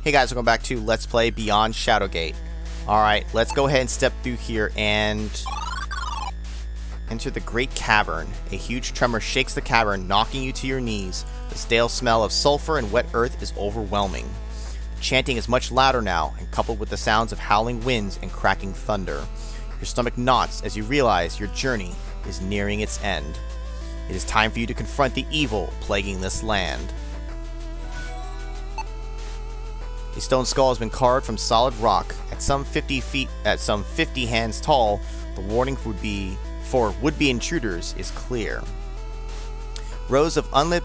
Hey guys, welcome back to Let's Play Beyond Shadowgate. Alright, let's go ahead and step through here and enter the Great Cavern. A huge tremor shakes the cavern, knocking you to your knees. The stale smell of sulfur and wet earth is overwhelming. The chanting is much louder now, and coupled with the sounds of howling winds and cracking thunder. Your stomach knots as you realize your journey is nearing its end. It is time for you to confront the evil plaguing this land. A stone skull has been carved from solid rock. At some 50 hands tall, the warning for would-be intruders is clear. Rows of unlit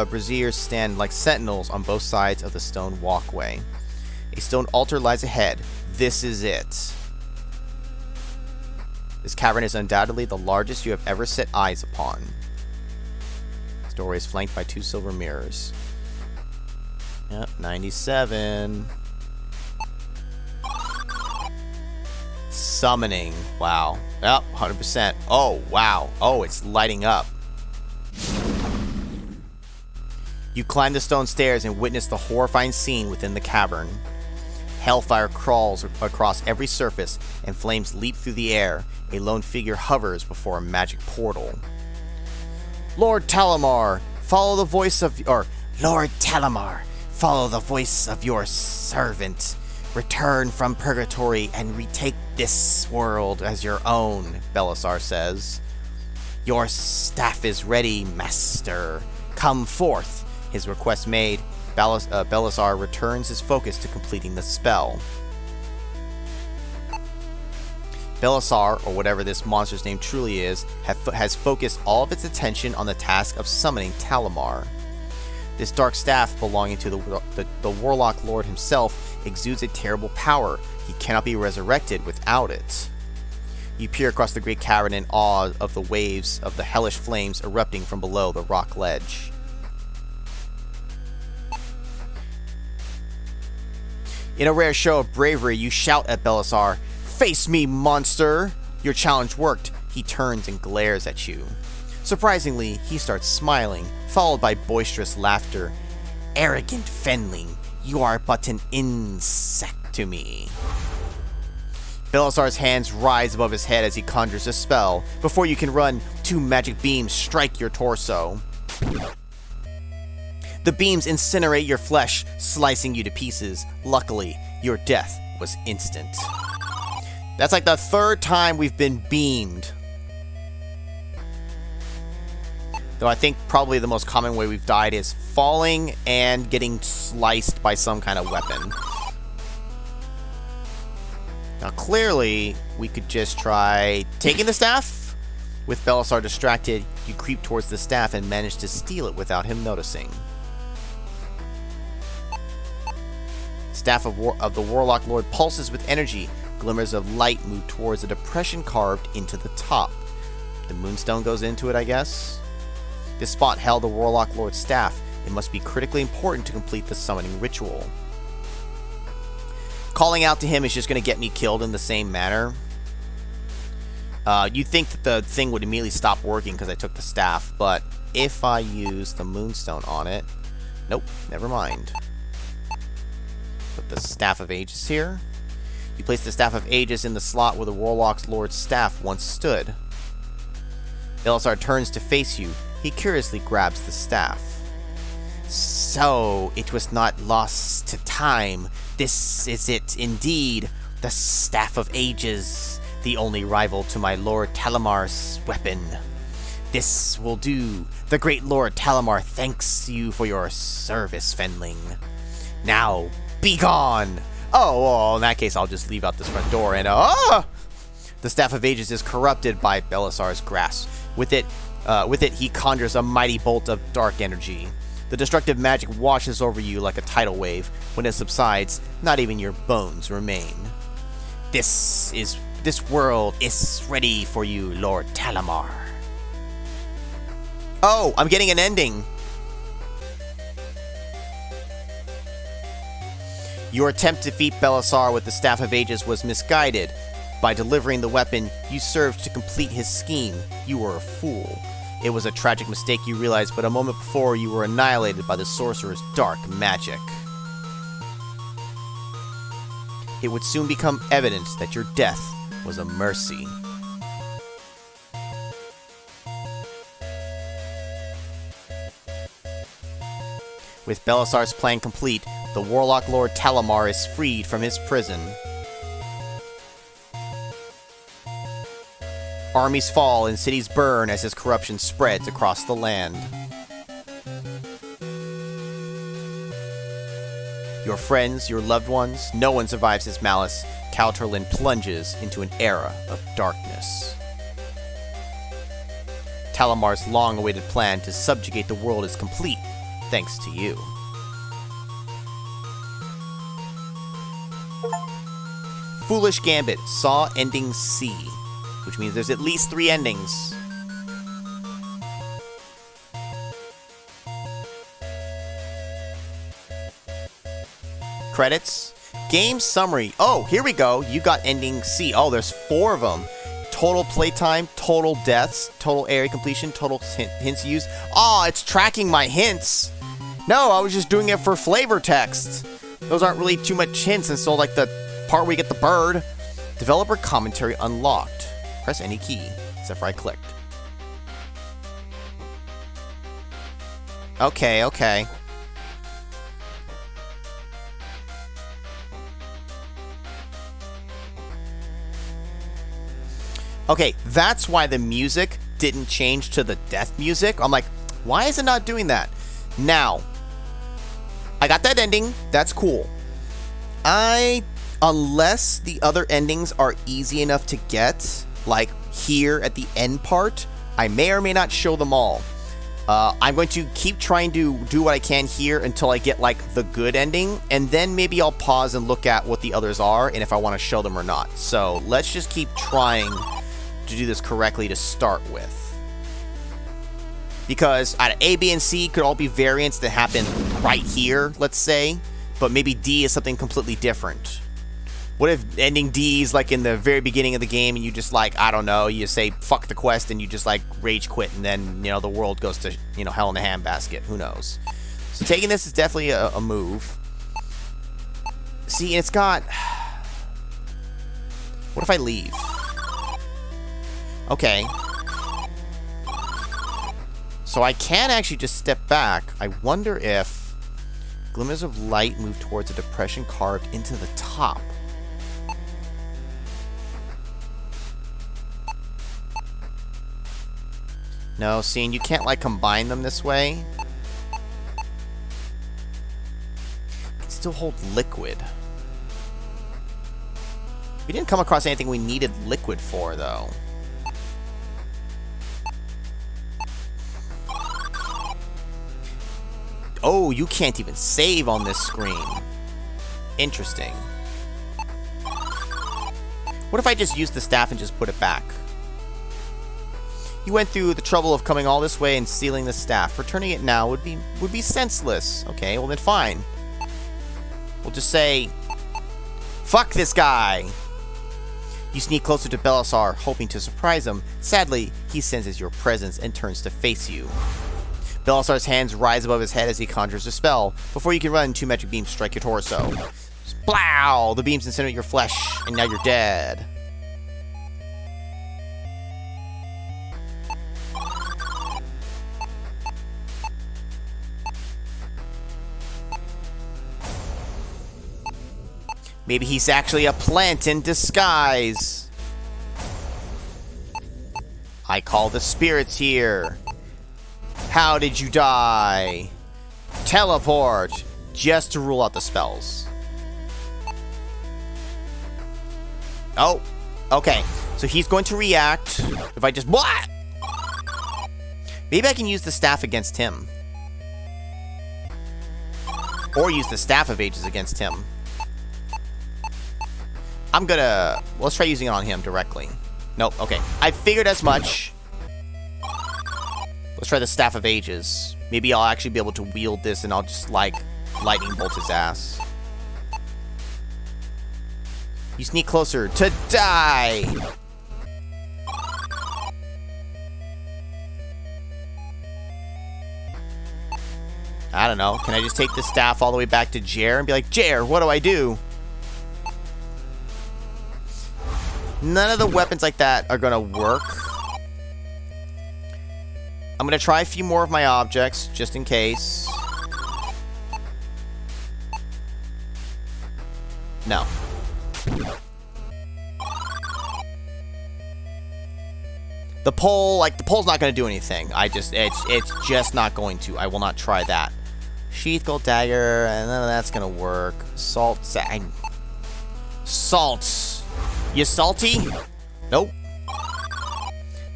braziers stand like sentinels on both sides of the stone walkway. A stone altar lies ahead. This is it. This cavern is undoubtedly the largest you have ever set eyes upon. This doorway is flanked by 2 silver mirrors. Yep, 97. Summoning. Wow. Yep, 100%. Oh, wow. Oh, it's lighting up. You climb the stone stairs and witness the horrifying scene within the cavern. Hellfire crawls across every surface, and flames leap through the air. A lone figure hovers before a magic portal. Lord Talamar, follow the voice of... Lord Talamar, follow the voice of your servant. Return from purgatory and retake this world as your own, Belisar says. Your staff is ready, master. Come forth. His request made, Belisar returns his focus to completing the spell. Belisar, or whatever this monster's name truly is, has focused all of its attention on the task of summoning Talamar. This dark staff, belonging to the Warlock Lord himself, exudes a terrible power. He cannot be resurrected without it. You peer across the great cavern in awe of the waves of the hellish flames erupting from below the rock ledge. In a rare show of bravery, you shout at Belisar, "Face me, monster!" Your challenge worked. He turns and glares at you. Surprisingly, he starts smiling, followed by boisterous laughter. "Arrogant Fenling, you are but an insect to me." Belisar's hands rise above his head as he conjures a spell. Before you can run, 2 magic beams strike your torso. The beams incinerate your flesh, slicing you to pieces. Luckily, your death was instant. That's like the 3rd time we've been beamed. Though I think probably the most common way we've died is falling and getting sliced by some kind of weapon. Now clearly, we could just try taking the staff. With Belisar distracted, you creep towards the staff and manage to steal it without him noticing. Staff of the Warlock Lord pulses with energy. Glimmers of light move towards a depression carved into the top. The moonstone goes into it, I guess? This spot held the Warlock Lord's staff. It must be critically important to complete the summoning ritual. Calling out to him is just going to get me killed in the same manner. You'd think that the thing would immediately stop working because I took the staff, but if I use the moonstone on it... Nope, never mind. Put the Staff of Ages here. You place the Staff of Ages in the slot where the Warlock Lord's staff once stood. Belisar turns to face you. He curiously grabs the staff. So, it was not lost to time. This is it indeed. The Staff of Ages, the only rival to my Lord Talamar's weapon. This will do. The great Lord Talamar thanks you for your service, Fenling. Now, be gone! Oh, well, in that case, I'll just leave out this front door and, The Staff of Ages is corrupted by Belisar's grasp. With it, he conjures a mighty bolt of dark energy. The destructive magic washes over you like a tidal wave. When it subsides, not even your bones remain. This world is ready for you, Lord Talamar. Oh, I'm getting an ending. Your attempt to defeat Belisar with the Staff of Ages was misguided. By delivering the weapon, you served to complete his scheme. You were a fool. It was a tragic mistake, you realized, but a moment before you were annihilated by the sorcerer's dark magic. it would soon become evident that your death was a mercy. With Belisar's plan complete, the Warlock Lord Talamar is freed from his prison. Armies fall and cities burn as his corruption spreads across the land. Your friends, your loved ones, no one survives his malice. Kauterlin plunges into an era of darkness. Talamar's long-awaited plan to subjugate the world is complete, thanks to you. Foolish Gambit saw ending C, which means there's at least 3 endings. Credits. Game summary. Oh, here we go. You got ending C. Oh, there's 4 of them. Total playtime, total deaths, total area completion, total hints used. Oh, it's tracking my hints. No, I was just doing it for flavor text. Those aren't really too much hints, and so like the part where you get the bird. Developer commentary unlocked. Press any key, except for I clicked. Okay. Okay, that's why the music didn't change to the death music. I'm like, why is it not doing that? Now, I got that ending. That's cool. Unless the other endings are easy enough to get, like here at the end part, I may or may not show them all. I'm going to keep trying to do what I can here until I get like the good ending, and then maybe I'll pause and look at what the others are and if I want to show them or not. So let's just keep trying to do this correctly to start with. Because out of A, B, and C could all be variants that happen right here, let's say, but maybe D is something completely different. What if ending D is like in the very beginning of the game and you just like, I don't know, you say fuck the quest and you just like rage quit and then, you know, the world goes to, you know, hell in a handbasket. Who knows? So taking this is definitely a move. See, it's got... What if I leave? Okay. So I can actually just step back. I wonder if glimmers of light move towards a depression carved into the top. No, seeing you can't like combine them this way. You can still hold liquid. We didn't come across anything we needed liquid for, though. Oh, you can't even save on this screen. Interesting. What if I just used the staff and just put it back? You went through the trouble of coming all this way and stealing the staff. Returning it now would be senseless. Okay, well then fine. We'll just say, fuck this guy. You sneak closer to Belisar, hoping to surprise him. Sadly, he senses your presence and turns to face you. Belisar's hands rise above his head as he conjures a spell. Before you can run, 2 magic beams strike your torso. Splow! The beams incinerate your flesh, and now you're dead. Maybe he's actually a plant in disguise. I call the spirits here. How did you die? Teleport. Just to rule out the spells. Oh, okay. So he's going to react if I just... What? Maybe I can use the Staff against him. Or use the Staff of Ages against him. I'm gonna... Let's try using it on him directly. Nope, okay. I figured as much. Let's try the Staff of Ages. Maybe I'll actually be able to wield this and I'll just, like, lightning bolt his ass. You sneak closer to die! I don't know. Can I just take the staff all the way back to Jer and be like, Jer, what do I do? None of the weapons like that are gonna work. I'm gonna try a few more of my objects, just in case. No. The pole, like, the pole's not gonna do anything. It's just not going to. I will not try that. Sheath, gold dagger, and none of that's gonna work. Salt, salt. You salty? Nope.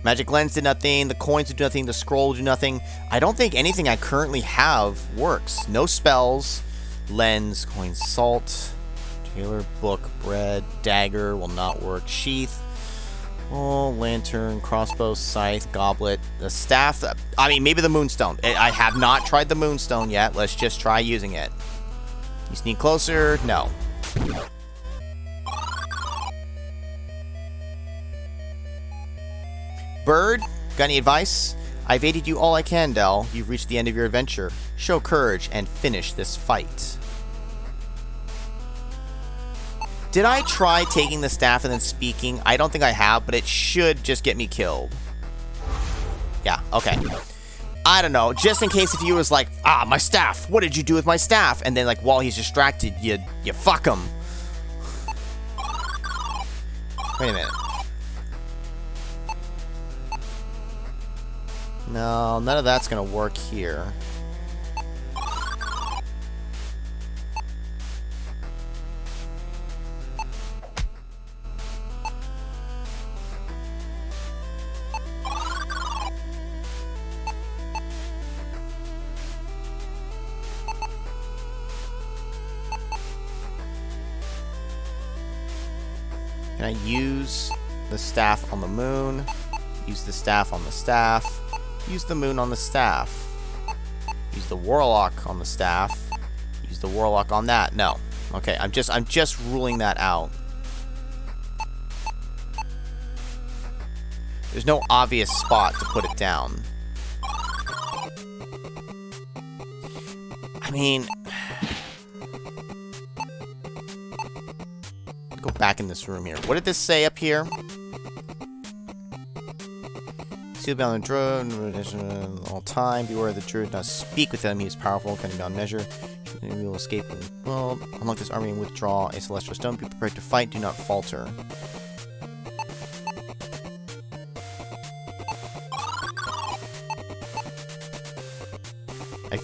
Magic lens did nothing. The coins do nothing. The scroll do nothing. I don't think anything I currently have works. No spells. Lens, coin, salt. Tailor, book, bread, dagger will not work. Sheath. Oh, lantern, crossbow, scythe, goblet, the staff. I mean, maybe the moonstone. I have not tried the moonstone yet. Let's just try using it. You sneak closer? No. Bird, got any advice? I've aided you all I can, Del. You've reached the end of your adventure. Show courage and finish this fight. Did I try taking the staff and then speaking? I don't think I have, but it should just get me killed. Yeah, okay. I don't know. Just in case if he was like, my staff. What did you do with my staff? And then, like, while he's distracted, you fuck him. Wait a minute. No, none of that's gonna work here. Can I use the staff on the moon? Use the staff on the staff. Use the moon on the staff. Use the warlock on the staff. Use the warlock on that. No. Okay, I'm just ruling that out. There's no obvious spot to put it down. I mean, go back in this room here. What did this say up here? See the beyond the druid all time. Beware of the druid. Not speak with him. He is powerful, cunning beyond measure. We will escape. Well, unlock this army and withdraw a celestial stone. Be prepared to fight. Do not falter.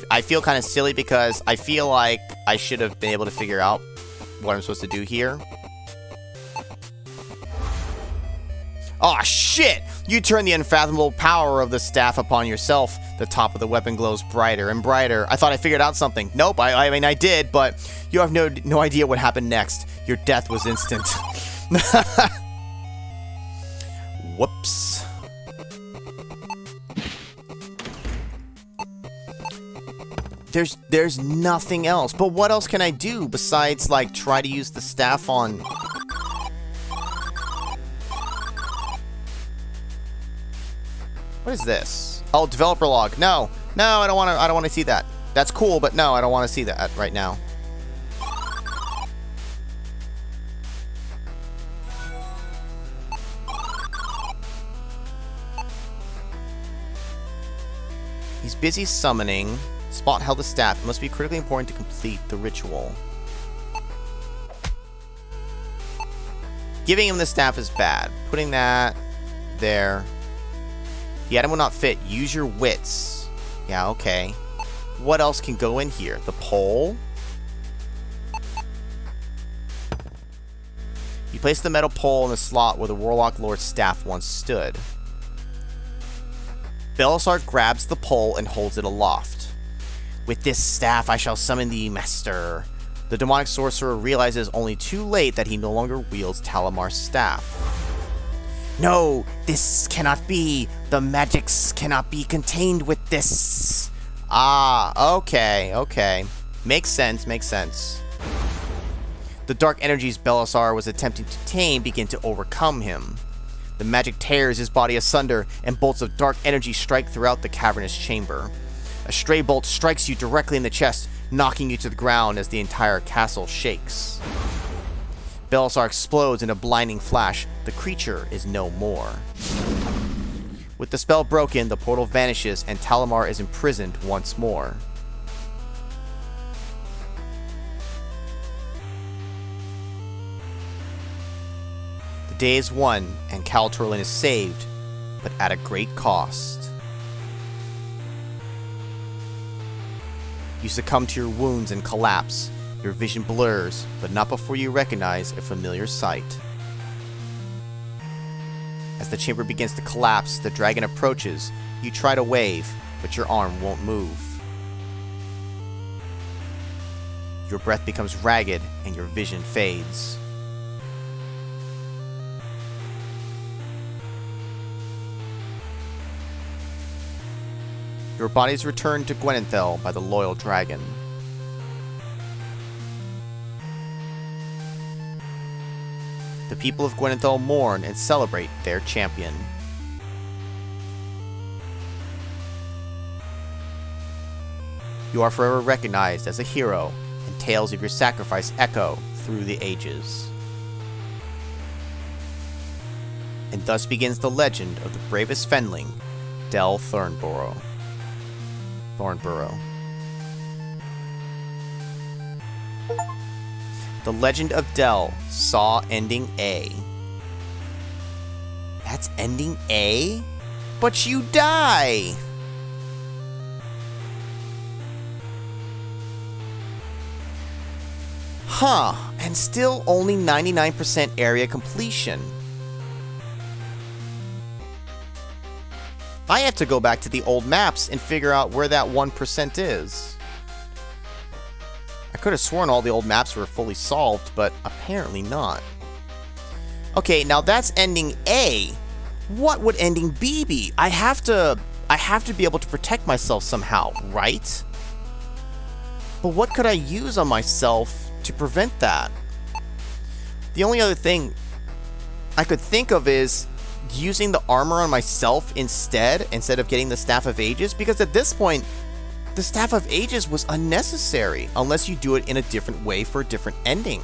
I feel kind of silly because I feel like I should have been able to figure out what I'm supposed to do here. Oh shit! You turn the unfathomable power of the staff upon yourself. The top of the weapon glows brighter and brighter. I thought I figured out something. Nope, I mean I did, but you have no idea what happened next. Your death was instant. Whoops. There's nothing else. But what else can I do besides, like, try to use the staff on... What is this? Oh, developer log. No, I don't want to see that. That's cool, but no, I don't want to see that right now. He's busy summoning. Spot held the staff. It must be critically important to complete the ritual. Giving him the staff is bad. Putting that there. The item will not fit. Use your wits. Yeah, okay. What else can go in here? The pole? You place the metal pole in the slot where the Warlock Lord's staff once stood. Belisar grabs the pole and holds it aloft. With this staff, I shall summon the Master. The demonic sorcerer realizes only too late that he no longer wields Talamar's staff. No, this cannot be. The magics cannot be contained with this. Ah, okay. Makes sense. The dark energies Belisar was attempting to tame begin to overcome him. The magic tears his body asunder, and bolts of dark energy strike throughout the cavernous chamber. A stray bolt strikes you directly in the chest, knocking you to the ground as the entire castle shakes. Belisar explodes in a blinding flash. The creature is no more. With the spell broken, the portal vanishes and Talamar is imprisoned once more. The day is won and Cal Torlin is saved, but at a great cost. You succumb to your wounds and collapse. Your vision blurs, but not before you recognize a familiar sight. As the chamber begins to collapse, the dragon approaches. You try to wave, but your arm won't move. Your breath becomes ragged and your vision fades. Your body is returned to Gwenenthel by the loyal dragon. The people of Gwenenthel mourn and celebrate their champion. You are forever recognized as a hero, and tales of your sacrifice echo through the ages. And thus begins the legend of the bravest fenling, Del Thornborough. The Legend of Del saw ending A. That's ending A? But you die! Huh, and still only 99% area completion. I have to go back to the old maps and figure out where that 1% is. I could have sworn all the old maps were fully solved, but apparently not. Okay, now that's ending A. What would ending B be? I have to be able to protect myself somehow, right? But what could I use on myself to prevent that? The only other thing I could think of is using the armor on myself instead of getting the Staff of Ages, because at this point, the Staff of Ages was unnecessary, unless you do it in a different way for a different ending.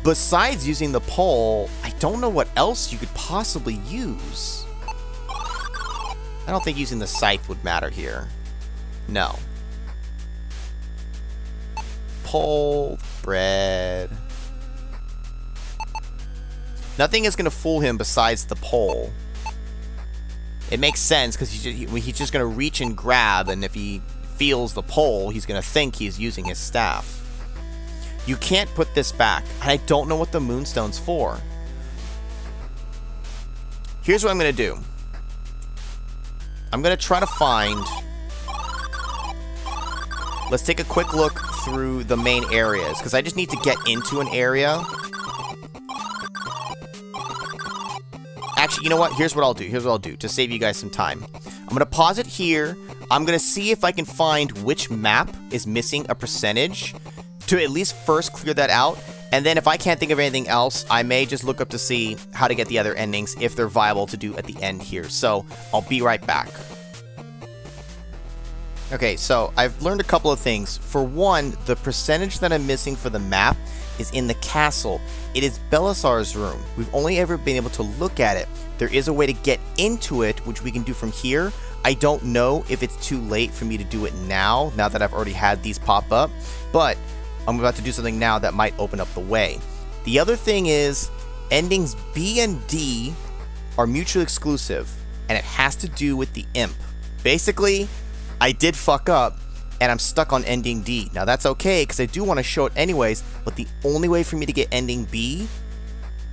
Besides using the pole, I don't know what else you could possibly use. I don't think using the scythe would matter here. No. Pole, bread. Nothing is going to fool him besides the pole. It makes sense because he's just going to reach and grab, and if he feels the pole, he's going to think he's using his staff. You can't put this back, and I don't know what the Moonstone's for. Here's what I'm going to do. I'm going to try to find... Let's take a quick look through the main areas, because I just need to get into an area. Actually, you know what? Here's what I'll do to save you guys some time. I'm going to pause it here. I'm going to see if I can find which map is missing a percentage to at least first clear that out. And then if I can't think of anything else, I may just look up to see how to get the other endings if they're viable to do at the end here. So I'll be right back. Okay, so I've learned a couple of things. For one, the percentage that I'm missing for the map is in the castle. It is Belisar's room. We've only ever been able to look at it. There is a way to get into it, which we can do from here. I don't know if it's too late for me to do it now that I've already had these pop up, but I'm about to do something now that might open up the way. The other thing is, endings B and D are mutually exclusive, and it has to do with the imp. Basically, I did fuck up, and I'm stuck on ending D. Now that's okay, because I do want to show it anyways, but the only way for me to get ending B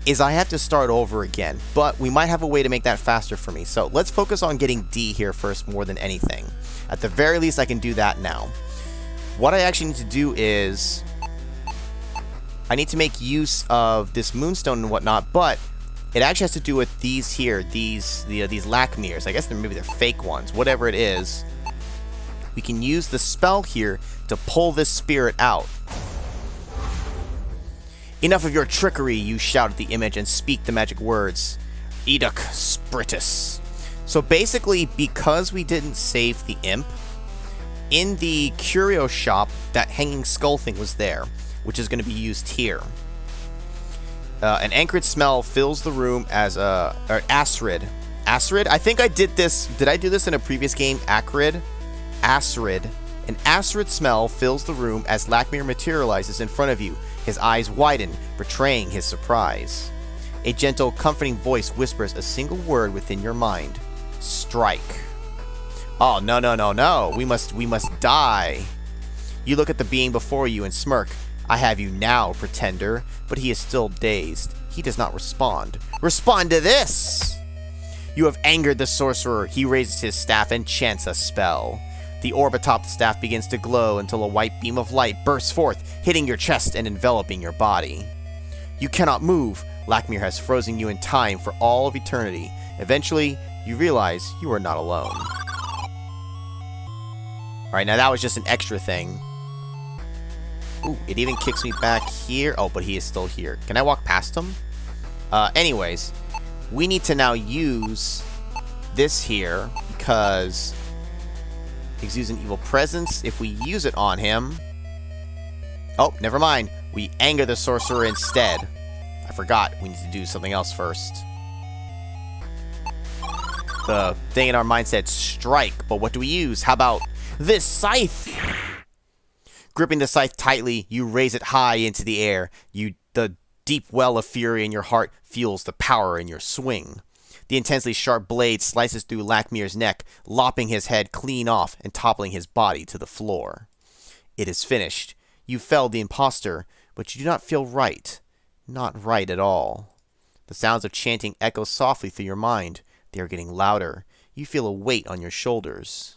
is I have to start over again. But we might have a way to make that faster for me. So let's focus on getting D here first more than anything. At the very least, I can do that now. What I actually need to do is I need to make use of this Moonstone and whatnot, but it actually has to do with these here, these Lakmirs. I guess maybe they're fake ones, whatever it is. We can use the spell here to pull this spirit out. Enough of your trickery, you shout at the image and speak the magic words. Educ Spiritus. So basically, because we didn't save the imp, in the curio shop, that hanging skull thing was there, which is going to be used here. An acrid smell fills the room as acrid. Acrid? I think I did this. Did I do this in a previous game? Acrid? Acrid. An acrid smell fills the room as Lakmir materializes in front of you. His eyes widen, betraying his surprise. A gentle, comforting voice whispers a single word within your mind. Strike. Oh, no, no, no, no. We must die. You look at the being before you and smirk. I have you now, pretender. But he is still dazed. He does not respond. Respond to this! You have angered the sorcerer. He raises his staff and chants a spell. The orb atop the staff begins to glow until a white beam of light bursts forth, hitting your chest and enveloping your body. You cannot move. Lakmir has frozen you in time for all of eternity. Eventually, you realize you are not alone. Alright, now that was just an extra thing. Ooh, it even kicks me back here. Oh, but he is still here. Can I walk past him? Anyways, we need to now use this here because exudes an evil presence. If we use it on him... Oh, never mind. We anger the sorcerer instead. I forgot. We need to do something else first. The thing in our mind said strike, but what do we use? How about this scythe? Gripping the scythe tightly, you raise it high into the air. The deep well of fury in your heart fuels the power in your swing. The intensely sharp blade slices through Lakmir's neck, lopping his head clean off and toppling his body to the floor. It is finished. You felled the imposter, but you do not feel right. Not right at all. The sounds of chanting echo softly through your mind. They are getting louder. You feel a weight on your shoulders.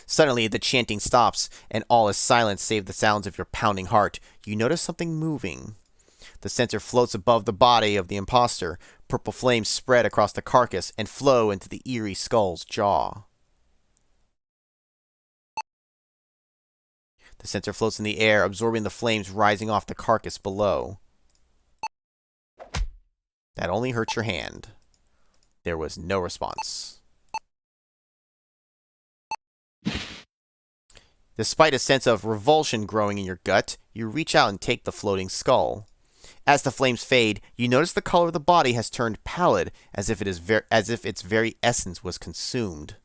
Suddenly, the chanting stops, and all is silent save the sounds of your pounding heart. You notice something moving. The censer floats above the body of the imposter. Purple flames spread across the carcass and flow into the eerie skull's jaw. The censer floats in the air, absorbing the flames rising off the carcass below. That only hurt your hand. There was no response. Despite a sense of revulsion growing in your gut, you reach out and take the floating skull. As the flames fade, you notice the color of the body has turned pallid, as if its very essence was consumed.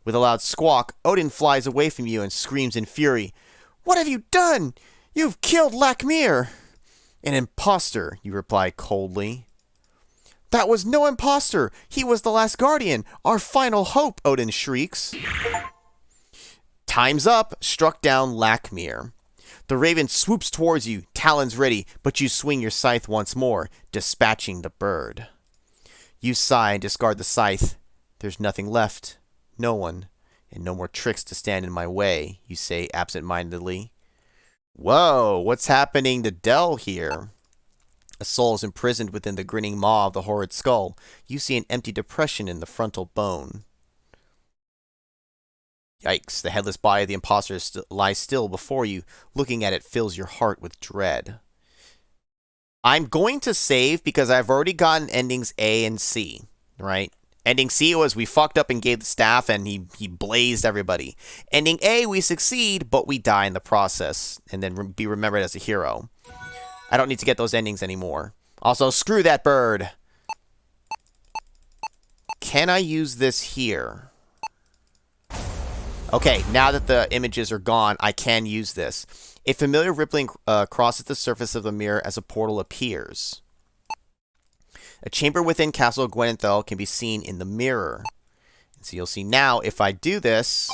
With a loud squawk, Odin flies away from you and screams in fury, "What have you done? You've killed Lakmir!" "An imposter," you reply coldly. "That was no imposter! He was the last guardian! Our final hope!" Odin shrieks. Time's up! Struck down Lakmir. The raven swoops towards you, talons ready, but you swing your scythe once more, dispatching the bird. You sigh and discard the scythe. There's nothing left. No one. And no more tricks to stand in my way, you say absent-mindedly. Whoa, what's happening to Dell here? A soul is imprisoned within the grinning maw of the horrid skull. You see an empty depression in the frontal bone. Yikes, the headless body of the imposter lies still before you. Looking at it fills your heart with dread. I'm going to save because I've already gotten endings A and C, right? Ending C was we fucked up and gave the staff and he blazed everybody. Ending A, we succeed, but we die in the process and then be remembered as a hero. I don't need to get those endings anymore. Also, screw that bird. Can I use this here? Okay, now that the images are gone, I can use this. A familiar rippling crosses the surface of the mirror as a portal appears. A chamber within Castle Gwenethel can be seen in the mirror. And so you'll see now, if I do this,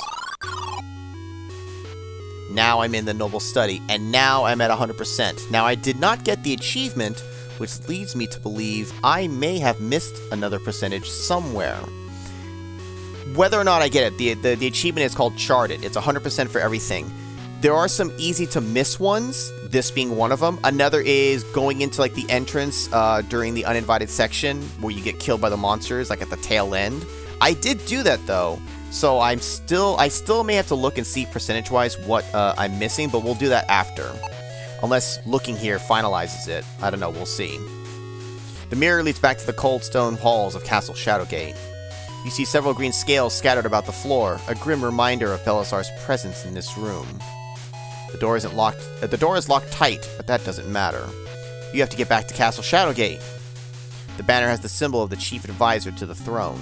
now I'm in the Noble Study, and now I'm at 100%. Now, I did not get the achievement, which leads me to believe I may have missed another percentage somewhere. Whether or not I get it, the achievement is called Charted. It's 100% for everything. There are some easy to miss ones, this being one of them. Another is going into like the entrance during the uninvited section where you get killed by the monsters, like at the tail end. I did do that though, so I still may have to look and see percentage-wise what I'm missing, but we'll do that after. Unless looking here finalizes it. I don't know, we'll see. The mirror leads back to the cold stone halls of Castle Shadowgate. You see several green scales scattered about the floor, a grim reminder of Belisar's presence in this room. The door is locked tight, but that doesn't matter. You have to get back to Castle Shadowgate. The banner has the symbol of the chief advisor to the throne.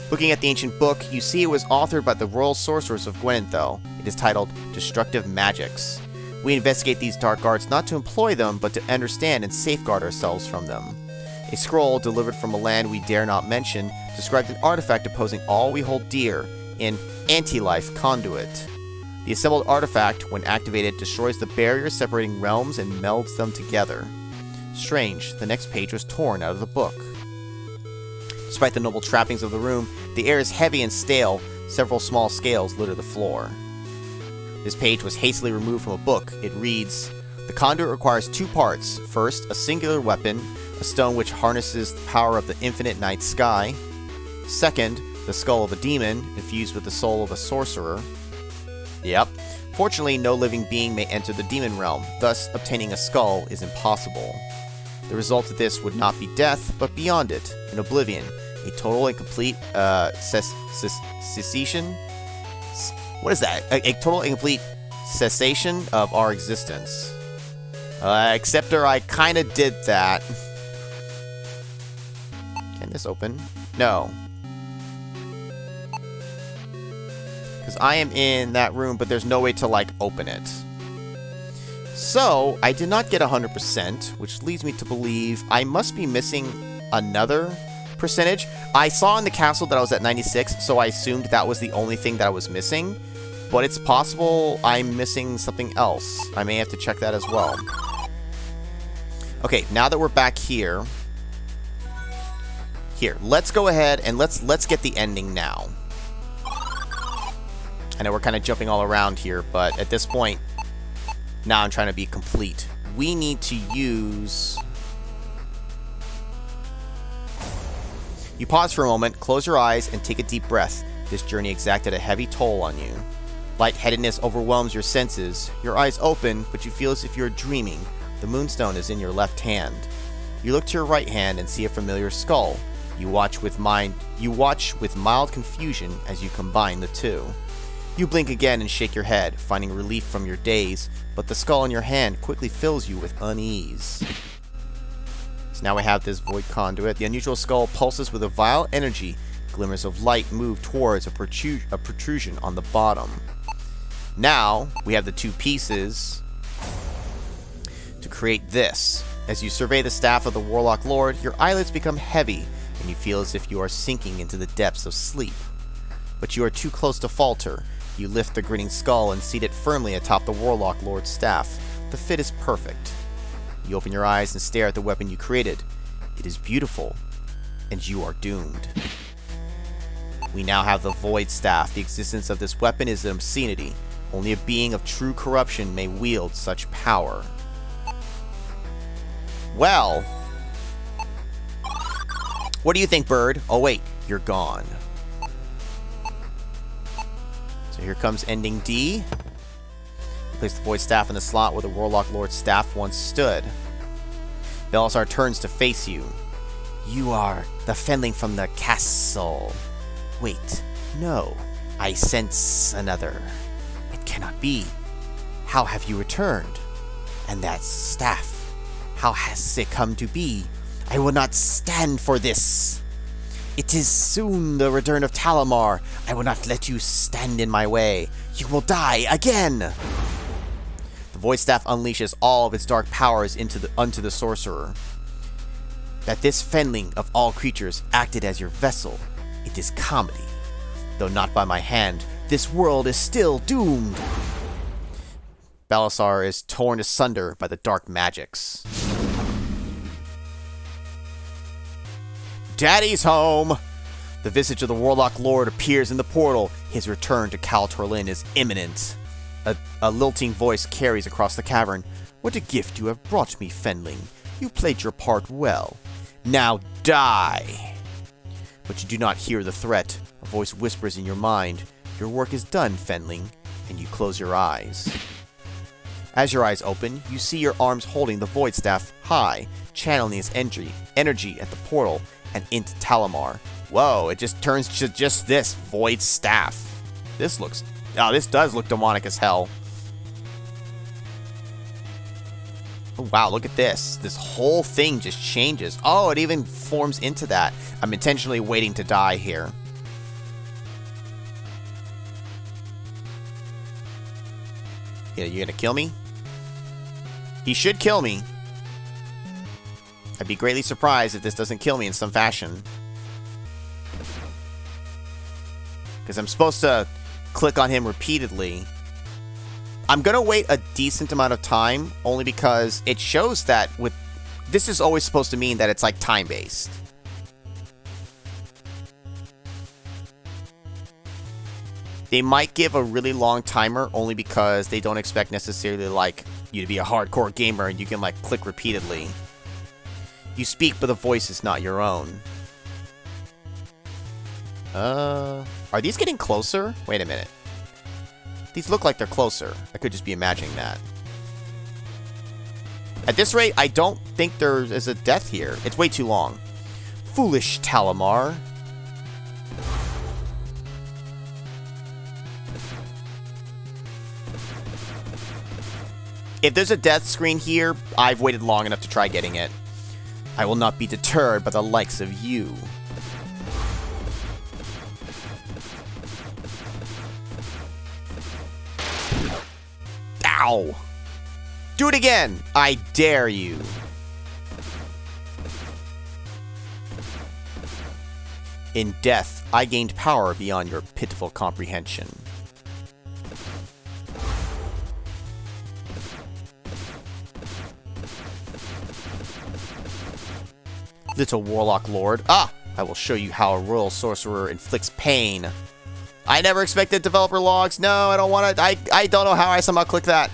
Looking at the ancient book, you see it was authored by the royal sorcerers of Gwenenthal. It is titled Destructive Magics. We investigate these dark arts not to employ them, but to understand and safeguard ourselves from them. A scroll delivered from a land we dare not mention described an artifact opposing all we hold dear, an anti-life conduit. The assembled artifact, when activated, destroys the barrier separating realms and melds them together. Strange, the next page was torn out of the book. Despite the noble trappings of the room, the air is heavy and stale. Several small scales litter the floor. This page was hastily removed from a book. It reads, "The conduit requires 2 parts. First, a singular weapon, a stone which harnesses the power of the infinite night sky. Second, the skull of a demon, infused with the soul of a sorcerer." Yep. Fortunately, no living being may enter the demon realm, thus obtaining a skull is impossible. The result of this would not be death, but beyond it, an oblivion, a total and complete cessation. What is that? A total and complete cessation of our existence. Except I kind of did that. Can this open? No. Because I am in that room, but there's no way to, like, open it. So, I did not get 100%, which leads me to believe I must be missing another percentage. I saw in the castle that I was at 96, so I assumed that was the only thing that I was missing. But it's possible I'm missing something else. I may have to check that as well. Okay, now that we're back here... Here, let's go ahead and let's get the ending now. I know we're kind of jumping all around here, but at this point, now I'm trying to be complete. We need to use... You pause for a moment, close your eyes, and take a deep breath. This journey exacted a heavy toll on you. Lightheadedness overwhelms your senses. Your eyes open, but you feel as if you're dreaming. The moonstone is in your left hand. You look to your right hand and see a familiar skull. You watch with mild confusion as you combine the two. You blink again and shake your head, finding relief from your daze, but the skull in your hand quickly fills you with unease. So now we have this void conduit. The unusual skull pulses with a vile energy. Glimmers of light move towards a protrusion on the bottom. Now, we have the 2 pieces to create this. As you survey the staff of the Warlock Lord, your eyelids become heavy, and you feel as if you are sinking into the depths of sleep. But you are too close to falter. You lift the grinning skull and seat it firmly atop the Warlock Lord's staff. The fit is perfect. You open your eyes and stare at the weapon you created. It is beautiful, and you are doomed. We now have the Void Staff. The existence of this weapon is an obscenity. Only a being of true corruption may wield such power. Well, what do you think, Bird? Oh wait, you're gone. So here comes ending D. Place the Void Staff in the slot where the Warlock Lord's staff once stood. Belisar turns to face you. You are the Fenling from the castle. Wait, no. I sense another. It cannot be. How have you returned? And that staff, how has it come to be? I will not stand for this. It is soon the return of Talamar. I will not let you stand in my way. You will die again. The Void Staff unleashes all of its dark powers unto the sorcerer. That this Fenling of all creatures acted as your vessel, it is comedy. Though not by my hand, this world is still doomed. Belisar is torn asunder by the dark magics. Daddy's home! The visage of the Warlock Lord appears in the portal. His return to Cal Torlin is imminent. A lilting voice carries across the cavern. What a gift you have brought me, Fenling. You played your part well. Now die! But you do not hear the threat. A voice whispers in your mind. Your work is done, Fenling, and you close your eyes. As your eyes open, you see your arms holding the Void Staff high, channeling its energy at the portal and into Talamar, Whoa, it just turns to just this void staff. This looks... Oh, this does look demonic as hell. Oh, wow, look at this. This whole thing just changes. Oh, it even forms into that. I'm intentionally waiting to die here. Yeah, you gonna kill me? He should kill me. I'd be greatly surprised if this doesn't kill me in some fashion. Because I'm supposed to click on him repeatedly. I'm going to wait a decent amount of time, only because it shows that with... This is always supposed to mean that it's like time-based. They might give a really long timer only because they don't expect necessarily like you to be a hardcore gamer and you can like click repeatedly. You speak, but the voice is not your own. Are these getting closer? Wait a minute. These look like they're closer. I could just be imagining that. At this rate, I don't think there is a death here. It's way too long. Foolish Talamar. If there's a death screen here, I've waited long enough to try getting it. I will not be deterred by the likes of you. Ow! Do it again! I dare you! In death, I gained power beyond your pitiful comprehension. Little Warlock Lord. Ah! I will show you how a royal sorcerer inflicts pain. I never expected developer logs. No, I don't want to. I don't know how I somehow clicked that.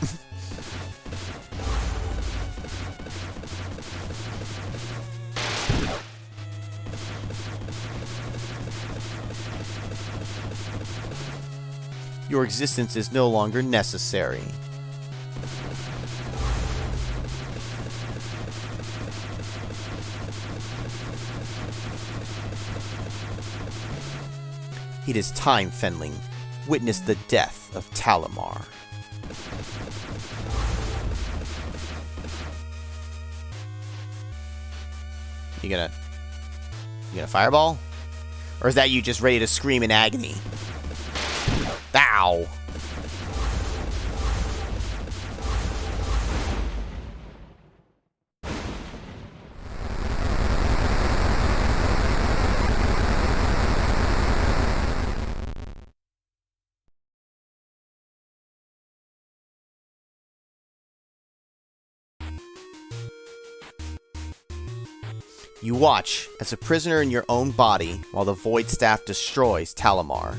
Your existence is no longer necessary. It is time, Fenling. Witness the death of Talamar. You gonna fireball? Or is that you just ready to scream in agony? Ow! You watch as a prisoner in your own body while the Void Staff destroys Talamar.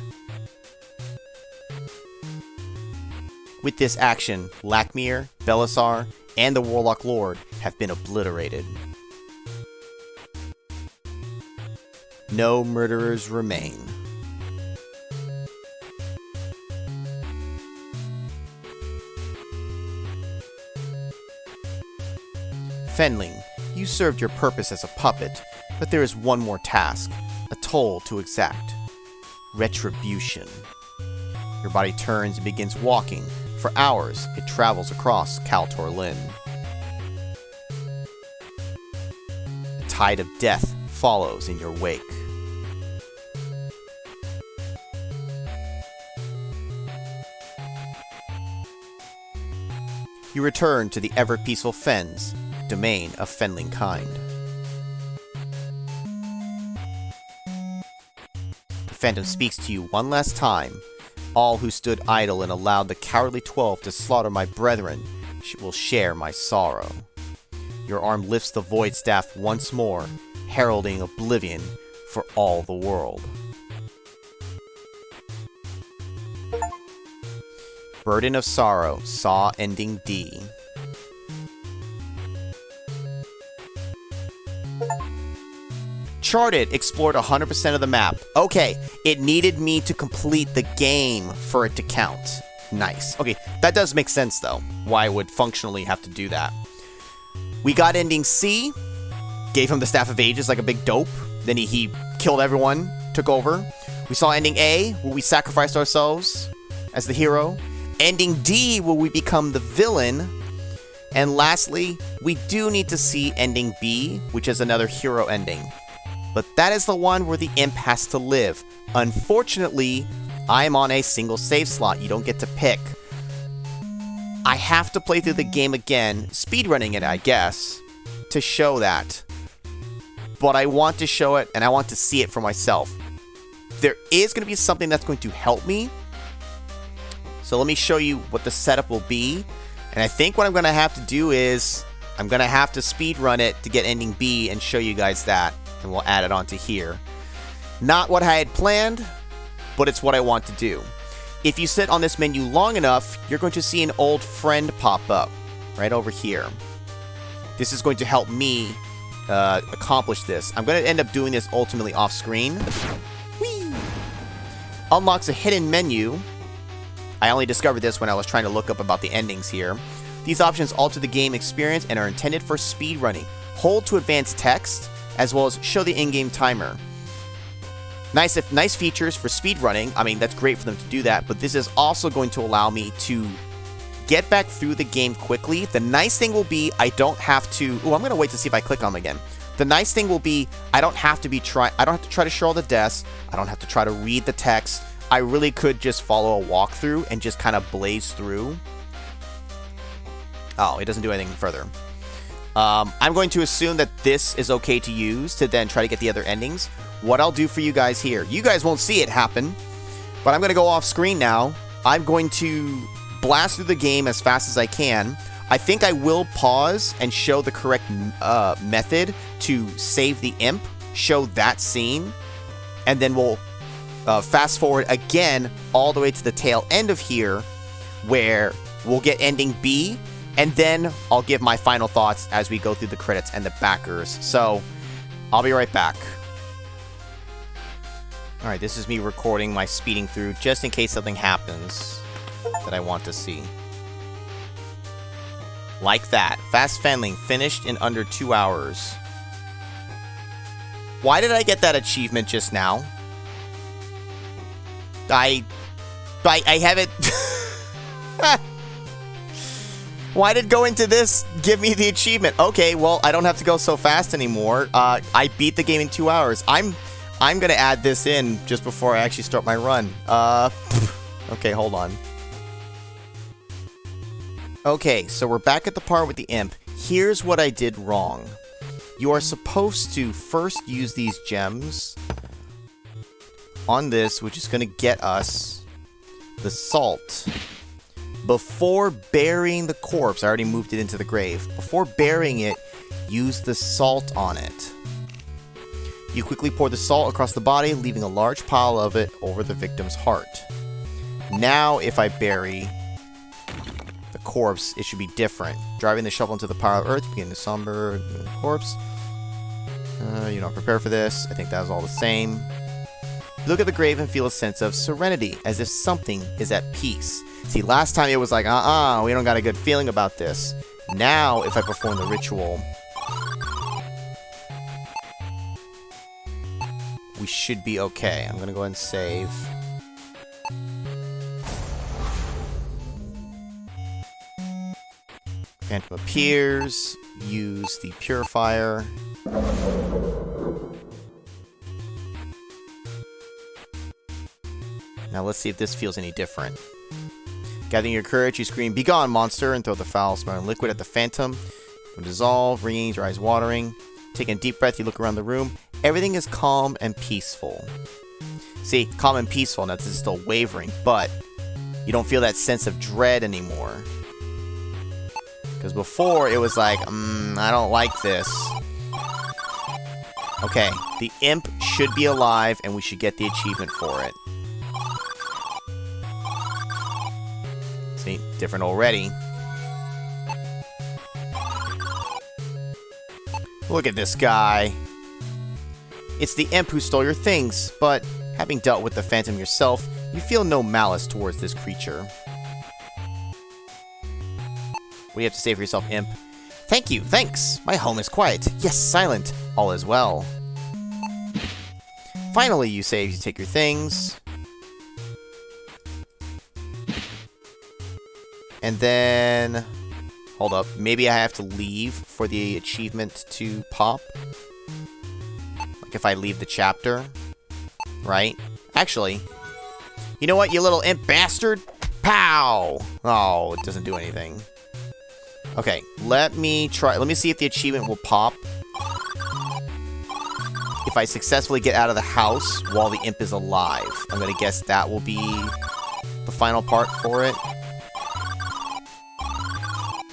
With this action, Lakmir, Belisar, and the Warlock Lord have been obliterated. No murderers remain. Fenling, you served your purpose as a puppet, but there is one more task, a toll to exact. Retribution. Your body turns and begins walking. For hours, it travels across Kaltor Lyn. The tide of death follows in your wake. You return to the ever-peaceful Fens, domain of Fenling kind. The Phantom speaks to you one last time. All who stood idle and allowed the cowardly 12 to slaughter my brethren will share my sorrow. Your arm lifts the Void Staff once more, heralding oblivion for all the world. Burden of Sorrow, Saw Ending D. Charted explored 100% of the map. Okay, it needed me to complete the game for it to count. Nice. Okay, that does make sense though, why I would functionally have to do that. We got ending C, gave him the Staff of Ages like a big dope. Then he killed everyone, took over. We saw ending A, where we sacrificed ourselves as the hero. Ending D, where we become the villain. And lastly, we do need to see ending B, which is another hero ending. But that is the one where the imp has to live. Unfortunately, I'm on a single save slot. You don't get to pick. I have to play through the game again, speedrunning it, I guess, to show that. But I want to show it, and I want to see it for myself. There is going to be something that's going to help me. So let me show you what the setup will be. And I think what I'm going to have to do is, I'm going to have to speedrun it to get ending B and show you guys that. And we'll add it onto here. Not what I had planned, but it's what I want to do. If you sit on this menu long enough, you're going to see an old friend pop up right over here. This is going to help me accomplish this. I'm going to end up doing this ultimately off screen. Whee! Unlocks a hidden menu. I only discovered this when I was trying to look up about the endings here. These options alter the game experience and are intended for speedrunning. Hold to advance text, as well as show the in-game timer. Nice features for speedrunning. I mean, that's great for them to do that, but this is also going to allow me to get back through the game quickly. The nice thing will be I don't have to... Oh, I'm going to wait to see if I click on them again. The nice thing will be I don't have to try to show all the deaths. I don't have to try to read the text. I really could just follow a walkthrough and just kind of blaze through. Oh, it doesn't do anything further. I'm going to assume that this is okay to use to then try to get the other endings. What I'll do for you guys here, you guys won't see it happen, but I'm going to go off screen now. I'm going to blast through the game as fast as I can. I think I will pause and show the correct method to save the imp, show that scene, and then we'll fast forward again all the way to the tail end of here, where we'll get ending B, and then I'll give my final thoughts as we go through the credits and the backers. So, I'll be right back. Alright, this is me recording my speeding through, just in case something happens that I want to see. Like that. Fast Fendling, finished in under 2 hours. Why did I get that achievement just now? I have it... Why did going to this give me the achievement? Okay, well, I don't have to go so fast anymore. I beat the game in 2 hours. I'm gonna add this in just before I actually start my run. Okay, hold on. Okay, so we're back at the part with the imp. Here's what I did wrong. You are supposed to first use these gems on this, which is gonna get us the salt. Before burying the corpse, I already moved it into the grave. Before burying it, use the salt on it. You quickly pour the salt across the body, leaving a large pile of it over the victim's heart. Now, if I bury the corpse, it should be different. Driving the shovel into the pile of earth, begin to somber the corpse. You're not prepared for this. I think that was all the same. Look at the grave and feel a sense of serenity, as if something is at peace. See, last time it was like, we don't got a good feeling about this. Now, if I perform the ritual, we should be okay. I'm gonna go ahead and save. Phantom appears. Use the purifier. Now let's see if this feels any different. Gathering your courage, you scream, "Begone, monster!" and throw the foul-smelling liquid at the phantom. From dissolve, ringing, your eyes watering. Taking a deep breath, you look around the room. Everything is calm and peaceful. See, calm and peaceful. Now this is still wavering, but you don't feel that sense of dread anymore. Because before, it was like, I don't like this. Okay, the imp should be alive, and we should get the achievement for it. See, different already. Look at this guy. It's the imp who stole your things, but having dealt with the phantom yourself, you feel no malice towards this creature. What do you have to say for yourself, imp? Thank you, thanks. My home is quiet. Yes, silent. All is well. Finally, you save. You take your things. And then... Hold up. Maybe I have to leave for the achievement to pop. Like if I leave the chapter. Right? Actually... You know what, you little imp bastard? Pow! Oh, it doesn't do anything. Okay, let me try. Let me see if the achievement will pop. If I successfully get out of the house while the imp is alive. I'm gonna guess that will be the final part for it.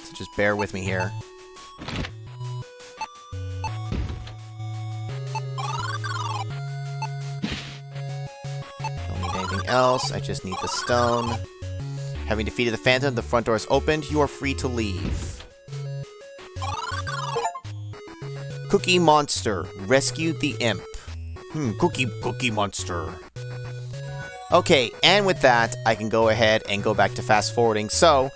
So just bear with me here. Don't need anything else. I just need the stone. Having defeated the Phantom, the front door is opened. You are free to leave. Cookie Monster. Rescued the imp. Cookie Monster. Okay, and with that, I can go ahead and go back to fast forwarding. So,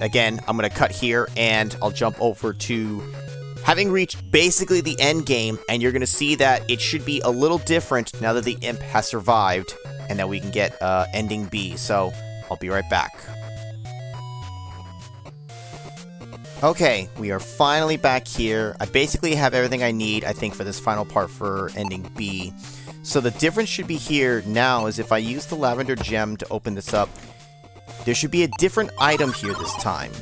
again, I'm going to cut here, and I'll jump over to having reached basically the end game, and you're going to see that it should be a little different now that the imp has survived, and that we can get ending B. So, I'll be right back. Okay, we are finally back here. I basically have everything I need, I think, for this final part for ending B. So the difference should be here now is if I use the lavender gem to open this up, there should be a different item here this time.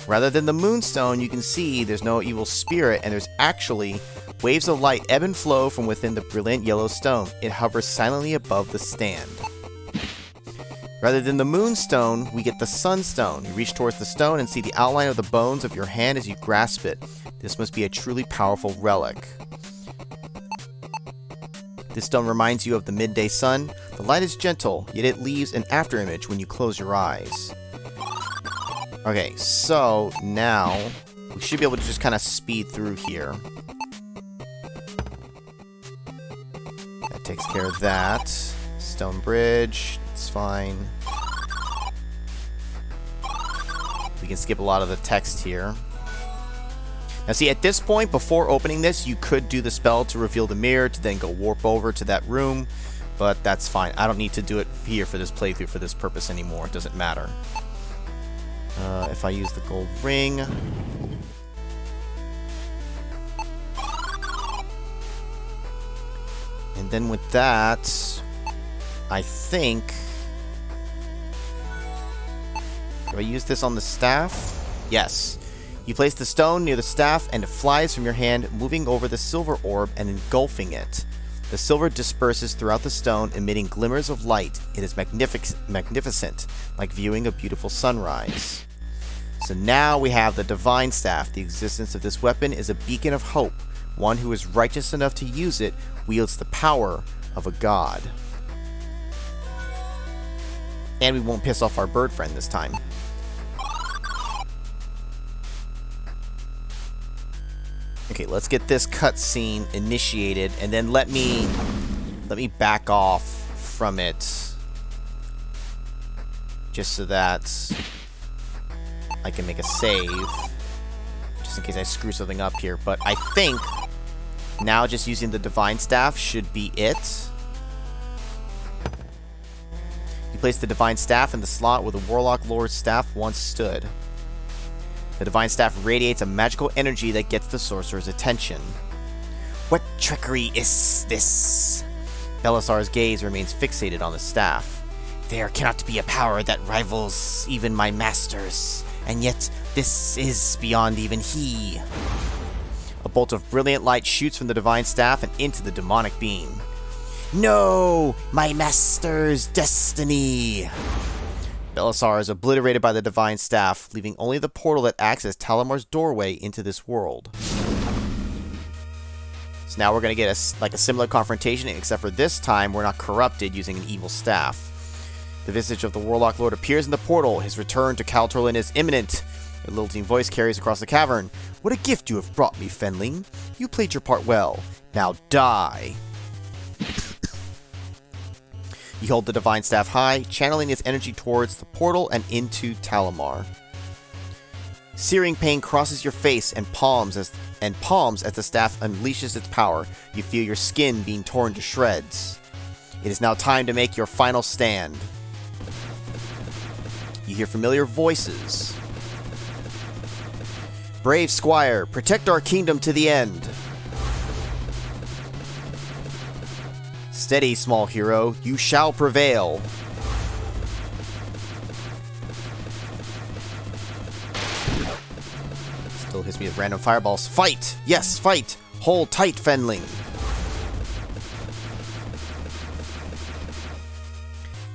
Rather than the moonstone, you can see there's no evil spirit, and there's actually waves of light ebb and flow from within the brilliant yellow stone. It hovers silently above the stand. Rather than the moonstone, we get the sunstone. You reach towards the stone and see the outline of the bones of your hand as you grasp it. This must be a truly powerful relic. This stone reminds you of the midday sun. The light is gentle, yet it leaves an afterimage when you close your eyes. Okay, so now we should be able to just kind of speed through here. That takes care of that. Stone bridge. It's fine. We can skip a lot of the text here. Now see, at this point, before opening this, you could do the spell to reveal the mirror to then go warp over to that room, but that's fine. I don't need to do it here for this playthrough for this purpose anymore. It doesn't matter. If I use the gold ring... And then with that, I think... Do I use this on the staff? Yes. You place the stone near the staff and it flies from your hand, moving over the silver orb and engulfing it. The silver disperses throughout the stone, emitting glimmers of light. It is magnificent, like viewing a beautiful sunrise. So now we have the divine staff. The existence of this weapon is a beacon of hope. One who is righteous enough to use it wields the power of a god. And we won't piss off our bird friend this time. Okay, let's get this cutscene initiated, and then let me back off from it, just so that I can make a save, just in case I screw something up here. But I think now just using the divine staff should be it. You place the divine staff in the slot where the warlock lord's staff once stood. The divine staff radiates a magical energy that gets the sorcerer's attention. What trickery is this? Belisar's gaze remains fixated on the staff. There cannot be a power that rivals even my master's, and yet this is beyond even he. A bolt of brilliant light shoots from the divine staff and into the demonic beam. No! My master's destiny! Belisar is obliterated by the divine staff, leaving only the portal that acts as Talamar's doorway into this world. So now we're going to get a similar confrontation, except for this time we're not corrupted using an evil staff. The visage of the Warlock Lord appears in the portal. His return to Kaltorlin is imminent. A lilting voice carries across the cavern. What a gift you have brought me, Fenling. You played your part well. Now die. You hold the divine staff high, channeling its energy towards the portal and into Talamar. Searing pain crosses your face and palms as the staff unleashes its power. You feel your skin being torn to shreds. It is now time to make your final stand. You hear familiar voices. Brave squire, protect our kingdom to the end. Steady, small hero, you shall prevail. Still hits me with random fireballs. Fight! Yes, fight! Hold tight, Fenling.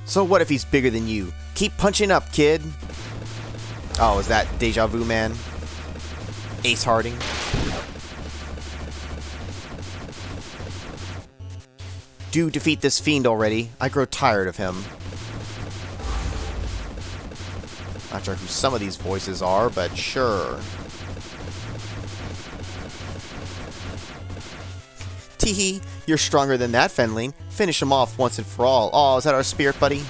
So what if he's bigger than you? Keep punching up, kid. Oh, is that Deja Vu Man? Ace Harding. Do defeat this fiend already. I grow tired of him. Not sure who some of these voices are, but sure. Teehee, you're stronger than that, Fenling. Finish him off once and for all. Oh, is that our spirit buddy?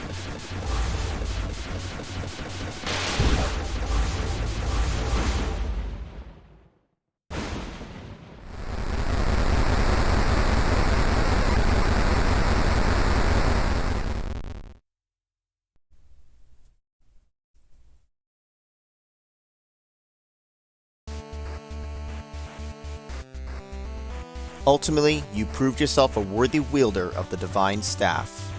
Ultimately, you proved yourself a worthy wielder of the divine staff.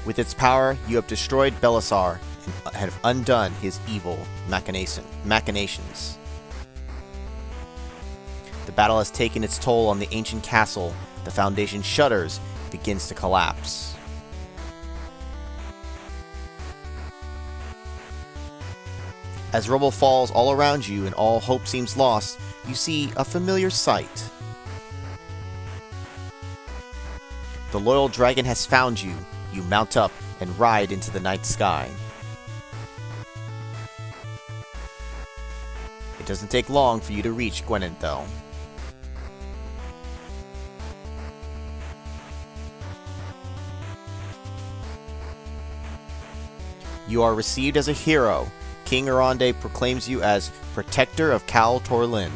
With its power, you have destroyed Belisar and have undone his evil machinations. The battle has taken its toll on the ancient castle. The foundation shudders and begins to collapse. As rubble falls all around you and all hope seems lost, you see a familiar sight. The loyal dragon has found you. You mount up and ride into the night sky. It doesn't take long for you to reach Gwynedd, though. You are received as a hero. King Aronde proclaims you as Protector of Cal Torlin.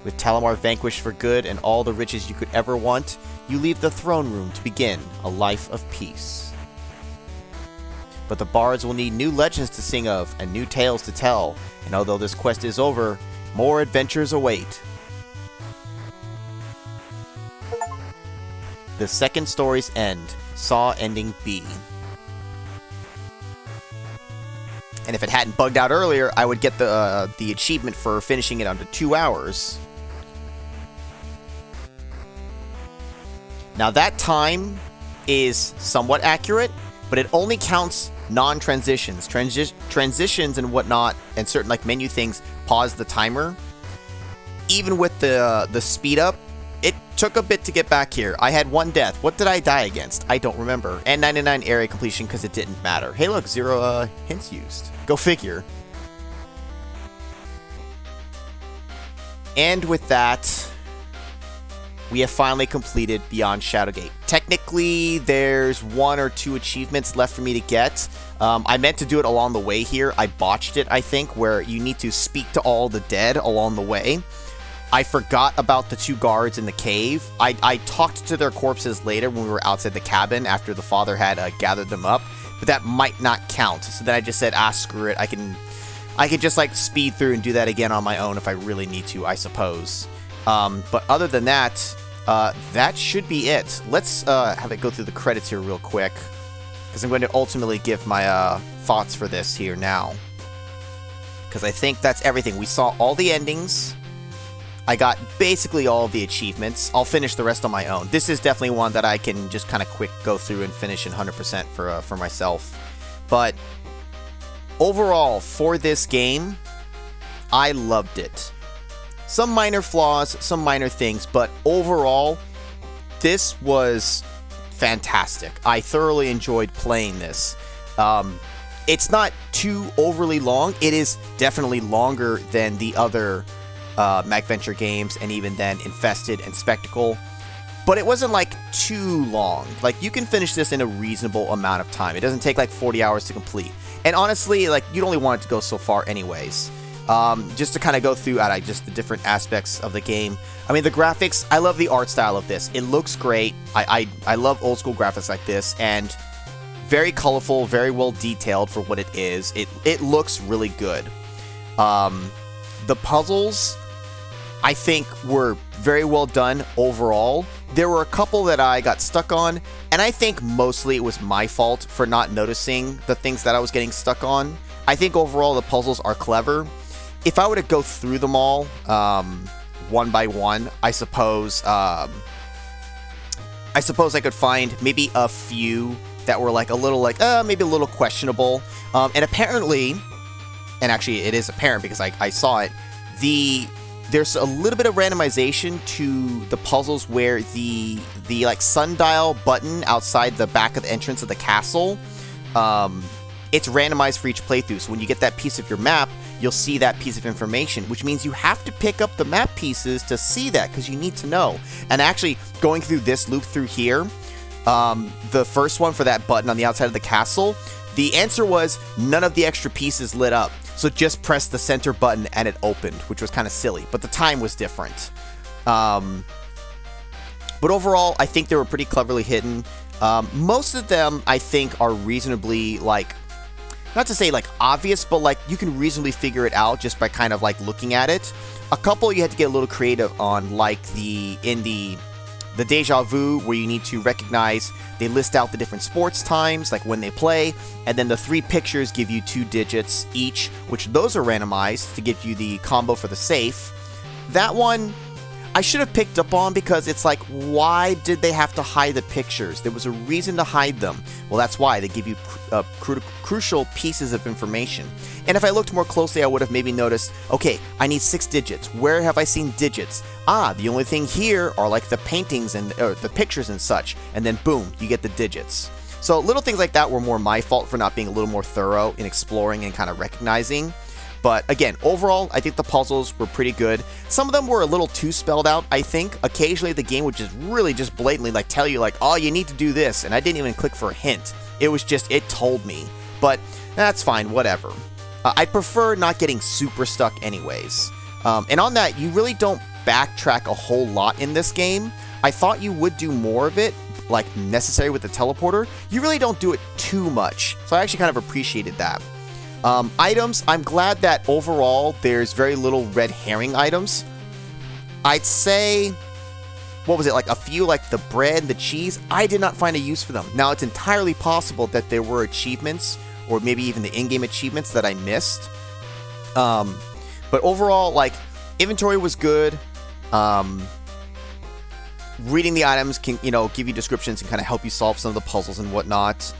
With Talamar vanquished for good and all the riches you could ever want, you leave the throne room to begin a life of peace. But the bards will need new legends to sing of and new tales to tell, and although this quest is over, more adventures await. The second story's end. Saw ending B. And if it hadn't bugged out earlier, I would get the achievement for finishing it under 2 hours. Now that time is somewhat accurate, but it only counts non-transitions. Transitions and whatnot, and certain like menu things pause the timer. Even with the speed up, it took a bit to get back here. I had 1 death. What did I die against? I don't remember. And 99 area completion because it didn't matter. Hey look, 0 hints used. Go figure. And with that, we have finally completed Beyond Shadowgate. Technically, there's 1 or 2 achievements left for me to get. I meant to do it along the way here. I botched it, I think, where you need to speak to all the dead along the way. I forgot about the 2 guards in the cave. I talked to their corpses later when we were outside the cabin after the father had gathered them up, but that might not count. So then I just said, screw it. I can just like speed through and do that again on my own if I really need to, I suppose. But other than that, that should be it. Let's have it go through the credits here real quick, because I'm going to ultimately give my thoughts for this here now. Because I think that's everything. We saw all the endings. I got basically all of the achievements. I'll finish the rest on my own. This is definitely one that I can just kind of quick go through and finish in 100% for myself. But overall, for this game, I loved it. Some minor flaws, some minor things, but overall, this was fantastic. I thoroughly enjoyed playing this. It's not too overly long. It is definitely longer than the other MacVenture games, and even then Infested and Spectacle, but it wasn't like too long. Like, you can finish this in a reasonable amount of time. It doesn't take like 40 hours to complete, and honestly, like, you'd only want it to go so far anyways. just to kind of go through just the different aspects of the game. I mean, the graphics, I love the art style of this. It looks great. I love old school graphics like this, and very colorful, very well detailed for what it is. It looks really good. The puzzles, I think, were very well done overall. There were a couple that I got stuck on, and I think mostly it was my fault for not noticing the things that I was getting stuck on. I think overall the puzzles are clever. If I were to go through them all one by one, I suppose I could find maybe a few that were like a little maybe a little questionable. And apparently, and actually it is apparent because I saw it, there's a little bit of randomization to the puzzles where the like sundial button outside the back of the entrance of the castle, it's randomized for each playthrough. So when you get that piece of your map, you'll see that piece of information, which means you have to pick up the map pieces to see that, because you need to know. And actually, going through this loop through here, the first one for that button on the outside of the castle, the answer was none of the extra pieces lit up. So just press the center button and it opened, which was kind of silly, but the time was different. But overall, I think they were pretty cleverly hidden. Most of them, I think, are reasonably, like, not to say like obvious, but like you can reasonably figure it out just by kind of like looking at it. A couple you had to get a little creative on, like in the Deja Vu, where you need to recognize, they list out the different sports times, like when they play, and then the 3 pictures give you 2 digits each, which those are randomized to give you the combo for the safe. That one I should have picked up on, because it's like, why did they have to hide the pictures? There was a reason to hide them. Well, that's why. They give you crucial pieces of information. And if I looked more closely, I would have maybe noticed, okay, I need 6 digits. Where have I seen digits? The only thing here are like the paintings and the pictures and such. And then boom, you get the digits. So little things like that were more my fault for not being a little more thorough in exploring and kind of recognizing. But again, overall, I think the puzzles were pretty good. Some of them were a little too spelled out, I think. Occasionally, the game would just really just blatantly like tell you like, oh, you need to do this. And I didn't even click for a hint. It was just, it told me. But that's fine, whatever. I prefer not getting super stuck anyways. And on that, you really don't backtrack a whole lot in this game. I thought you would do more of it, like necessary with the teleporter. You really don't do it too much. So I actually kind of appreciated that. Items, I'm glad that overall there's very little red herring items. I'd say, what was it, like a few, like the bread, the cheese, I did not find a use for them. Now, it's entirely possible that there were achievements, or maybe even the in-game achievements that I missed. But overall, like, inventory was good. Reading the items can, give you descriptions and kind of help you solve some of the puzzles and whatnot.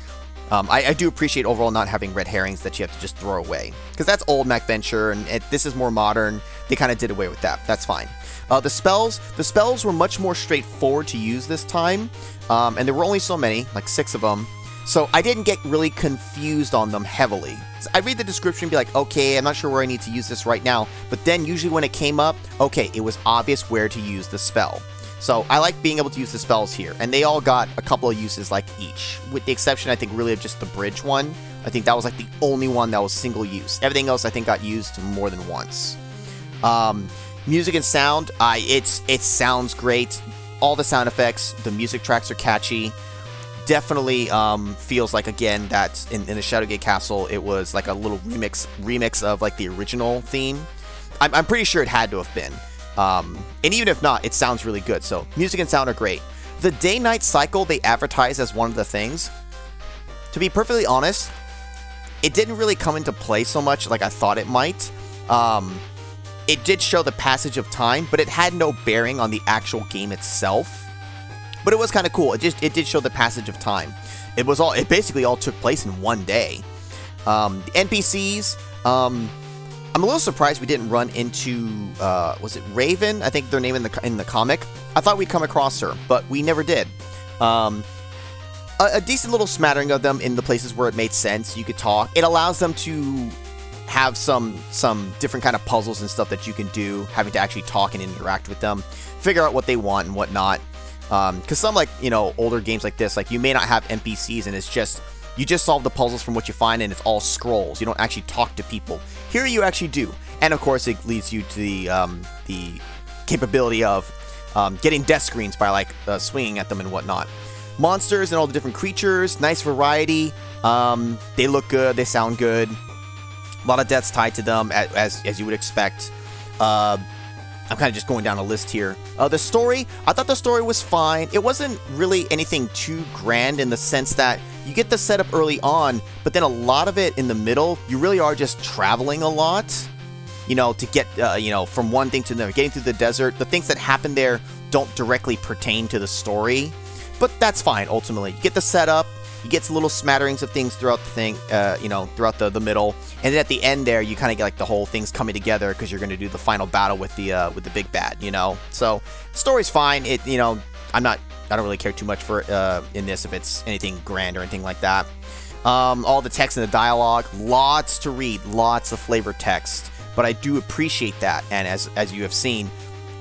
I do appreciate overall not having red herrings that you have to just throw away, because that's old MacVenture, and this is more modern. They kind of did away with that. That's fine. The spells were much more straightforward to use this time, and there were only so many, like 6 of them, so I didn't get really confused on them heavily. So I read the description and be like, okay, I'm not sure where I need to use this right now, but then usually when it came up, okay, it was obvious where to use the spell. So I like being able to use the spells here, and they all got a couple of uses like each, with the exception, I think, really of just the bridge one. I think that was like the only one that was single use. Everything else I think got used more than once. Music and sound, it sounds great. All the sound effects, the music tracks are catchy. Definitely feels like, again, that in the Shadowgate Castle, it was like a little remix of like the original theme. I'm pretty sure it had to have been. And even if not, it sounds really good. So music and sound are great. The day-night cycle they advertise as one of the things. To be perfectly honest, it didn't really come into play so much like I thought it might. It did show the passage of time, but it had no bearing on the actual game itself. But it was kind of cool. It did show the passage of time. It basically all took place in one day. The NPCs, I'm a little surprised we didn't run into, was it Raven? I think their name in the comic. I thought we'd come across her, but we never did. A decent little smattering of them in the places where it made sense. You could talk. It allows them to have some different kind of puzzles and stuff that you can do, having to actually talk and interact with them, figure out what they want and whatnot. Because some, like, older games like this, like, you may not have NPCs, and it's just, you just solve the puzzles from what you find, and it's all scrolls. You don't actually talk to people. Here you actually do. And of course, it leads you to the capability of getting death screens by like swinging at them and whatnot. Monsters and all the different creatures, nice variety. They look good, they sound good. A lot of deaths tied to them, as you would expect. I'm kind of just going down a list here. The story, I thought the story was fine. It wasn't really anything too grand in the sense that you get the setup early on, but then a lot of it in the middle, you really are just traveling a lot, to get, from one thing to another, getting through the desert. The things that happen there don't directly pertain to the story, but that's fine, ultimately. You get the setup, you get little smatterings of things throughout the thing, throughout the middle, and then at the end there, you kind of get like the whole thing's coming together because you're going to do the final battle with the big bad, So, story's fine. I don't really care too much for in this if it's anything grand or anything like that. All the text and the dialogue, lots to read, lots of flavor text, but I do appreciate that, and as you have seen,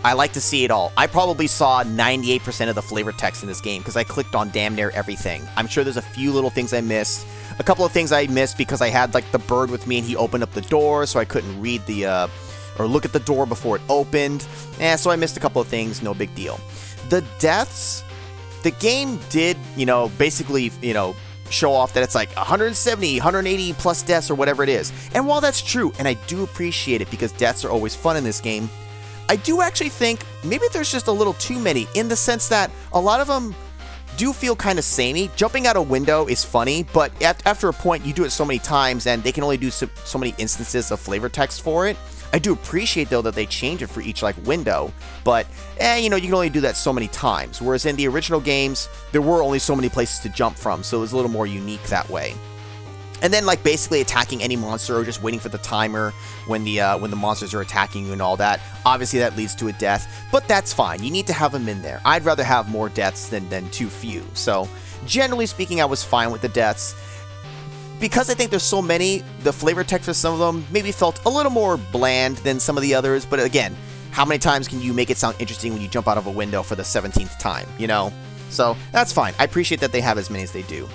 I like to see it all. I probably saw 98% of the flavor text in this game because I clicked on damn near everything. I'm sure there's a few little things I missed. A couple of things I missed because I had like the bird with me and he opened up the door, so I couldn't read or look at the door before it opened. So I missed a couple of things, no big deal. The deaths, the game did, basically, show off that it's like 170, 180 plus deaths or whatever it is. And while that's true, and I do appreciate it because deaths are always fun in this game, I do actually think maybe there's just a little too many in the sense that a lot of them do feel kind of samey. Jumping out a window is funny, but after a point, you do it so many times and they can only do so many instances of flavor text for it. I do appreciate, though, that they change it for each like window, but you can only do that so many times. Whereas in the original games, there were only so many places to jump from, so it was a little more unique that way. And then, like, basically attacking any monster or just waiting for the timer when the monsters are attacking you and all that. Obviously, that leads to a death, but that's fine. You need to have them in there. I'd rather have more deaths than too few. So, generally speaking, I was fine with the deaths. Because I think there's so many, the flavor text for some of them maybe felt a little more bland than some of the others. But again, how many times can you make it sound interesting when you jump out of a window for the 17th time, So, that's fine. I appreciate that they have as many as they do.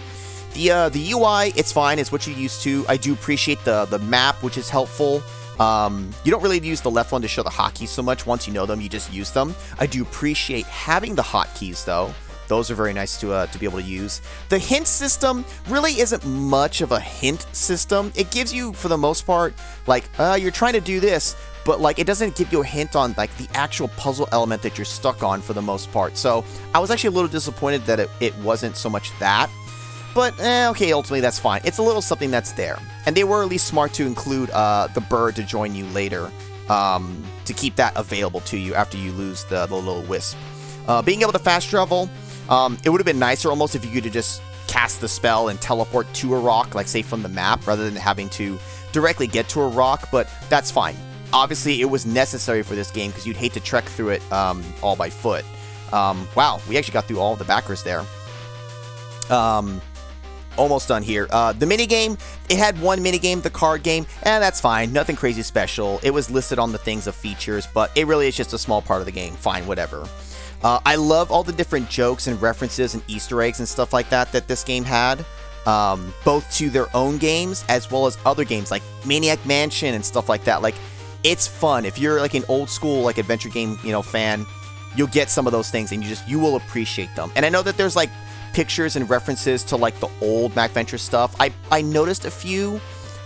The UI, it's fine. It's what you're used to. I do appreciate the map, which is helpful. You don't really use the left one to show the hotkeys so much. Once you know them, you just use them. I do appreciate having the hotkeys, though. Those are very nice to be able to use. The hint system really isn't much of a hint system. It gives you, for the most part, like, you're trying to do this, but like it doesn't give you a hint on like the actual puzzle element that you're stuck on for the most part. So I was actually a little disappointed that it wasn't so much that. But, okay, ultimately that's fine. It's a little something that's there. And they were at least smart to include the bird to join you later, to keep that available to you after you lose the little wisp. Being able to fast travel, it would have been nicer almost if you could have just cast the spell and teleport to a rock, like say from the map, rather than having to directly get to a rock, but that's fine. Obviously, it was necessary for this game because you'd hate to trek through it all by foot. Wow, we actually got through all of the backers there. Almost done here. The minigame, it had one minigame, the card game, and that's fine. Nothing crazy special. It was listed on the things of features, but it really is just a small part of the game. Fine, whatever. I love all the different jokes and references and Easter eggs and stuff like that this game had, both to their own games as well as other games like Maniac Mansion and stuff like that. Like, it's fun. If you're like an old school like adventure game, fan, you'll get some of those things and you will appreciate them. And I know that there's like pictures and references to like the old MacVenture stuff. I noticed a few,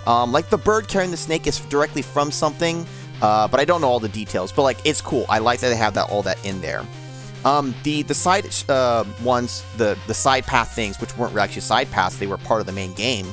like the bird carrying the snake is directly from something, but I don't know all the details. But like, it's cool. I like that they have all that in there. The side ones, the side path things, which weren't actually side paths, they were part of the main game.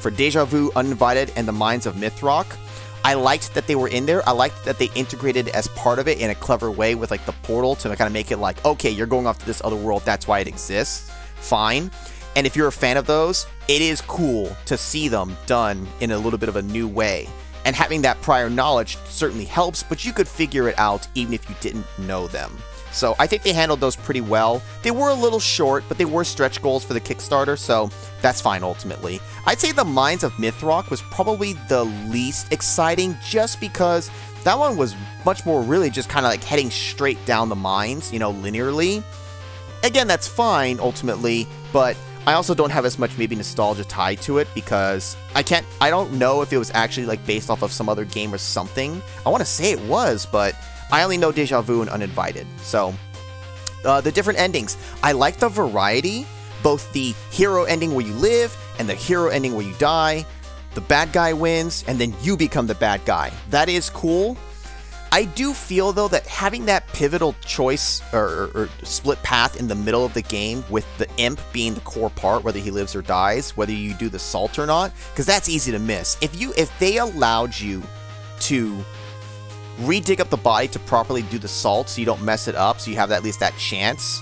For Deja Vu, Uninvited, and the Mines of Mythrock, I liked that they were in there. I liked that they integrated as part of it in a clever way with like the portal to kind of make it like, okay, you're going off to this other world, that's why it exists. Fine. And if you're a fan of those, it is cool to see them done in a little bit of a new way. And having that prior knowledge certainly helps, but you could figure it out even if you didn't know them. So I think they handled those pretty well. They were a little short, but they were stretch goals for the Kickstarter, so that's fine ultimately. I'd say the Mines of Mythrock was probably the least exciting just because that one was much more really just kind of like heading straight down the mines, linearly. Again, that's fine ultimately, but I also don't have as much maybe nostalgia tied to it because I don't know if it was actually like based off of some other game or something. I want to say it was, but I only know Deja Vu and Uninvited. So the different endings, I like the variety, both the hero ending where you live and the hero ending where you die. The bad guy wins and then you become the bad guy. That is cool. I do feel, though, that having that pivotal choice or split path in the middle of the game with the imp being the core part, whether he lives or dies, whether you do the salt or not, because that's easy to miss. If they allowed you to re-dig up the body to properly do the salt so you don't mess it up, so you have at least that chance,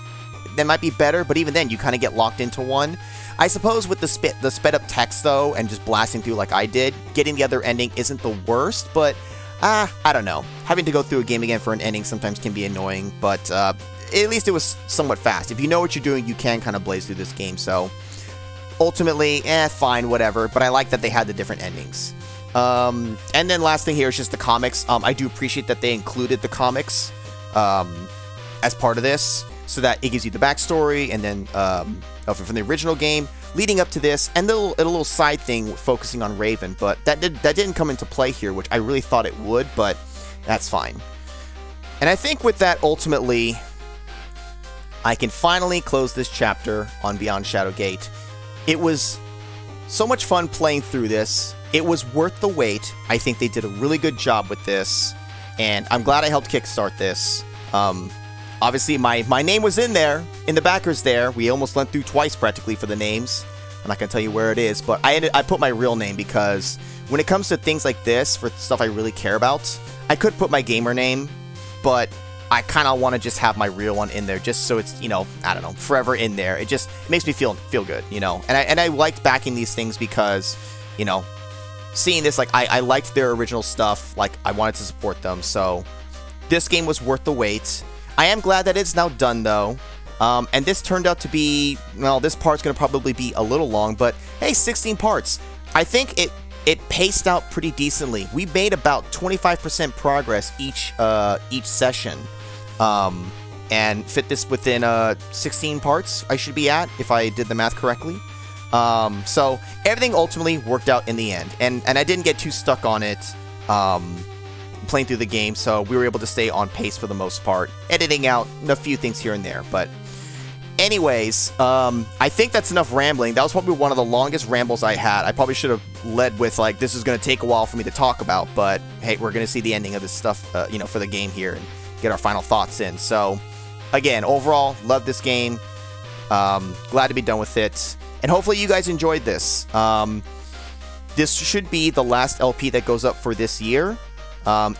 that might be better, but even then, you kind of get locked into one. I suppose with the sped up text, though, and just blasting through like I did, getting the other ending isn't the worst, but I don't know. Having to go through a game again for an ending sometimes can be annoying, but at least it was somewhat fast. If you know what you're doing, you can kind of blaze through this game, so ultimately, fine, whatever, but I like that they had the different endings. And then last thing here is just the comics. I do appreciate that they included the comics as part of this, so that it gives you the backstory, and then from the original game, leading up to this, and a little side thing focusing on Raven, but that didn't come into play here, which I really thought it would, but that's fine. And I think with that, ultimately, I can finally close this chapter on Beyond Shadowgate. It was so much fun playing through this. It was worth the wait. I think they did a really good job with this, and I'm glad I helped kickstart this. Obviously, my name was in there, in the backers there. We almost went through twice, practically, for the names. I'm not going to tell you where it is, but I put my real name because when it comes to things like this, for stuff I really care about, I could put my gamer name, but I kind of want to just have my real one in there, just so it's, I don't know, forever in there. It makes me feel good, And I liked backing these things because, seeing this, like, I liked their original stuff. Like, I wanted to support them, so this game was worth the wait. I am glad that it's now done, though. And this turned out to be, well, this part's going to probably be a little long, but hey, 16 parts. I think it paced out pretty decently. We made about 25% progress each session, and fit this within 16 parts I should be at, if I did the math correctly. So everything ultimately worked out in the end, and I didn't get too stuck on it. Playing through the game, so we were able to stay on pace for the most part, editing out a few things here and there. But anyways, I think that's enough rambling. That was probably one of the longest rambles I had. I probably should have led with, like, this is going to take a while for me to talk about, but hey, we're going to see the ending of this stuff, for the game here and get our final thoughts in. So again, overall, love this game. Glad to be done with it, and hopefully you guys enjoyed this. This should be the last LP that goes up for this year.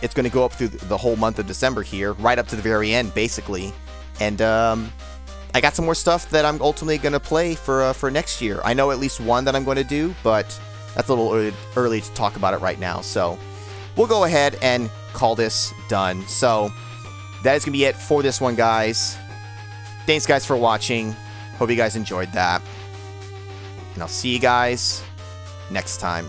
It's going to go up through the whole month of December here, right up to the very end, basically. And I got some more stuff that I'm ultimately going to play for next year. I know at least one that I'm going to do, but that's a little early to talk about it right now. So we'll go ahead and call this done. So that is going to be it for this one, guys. Thanks, guys, for watching. Hope you guys enjoyed that. And I'll see you guys next time.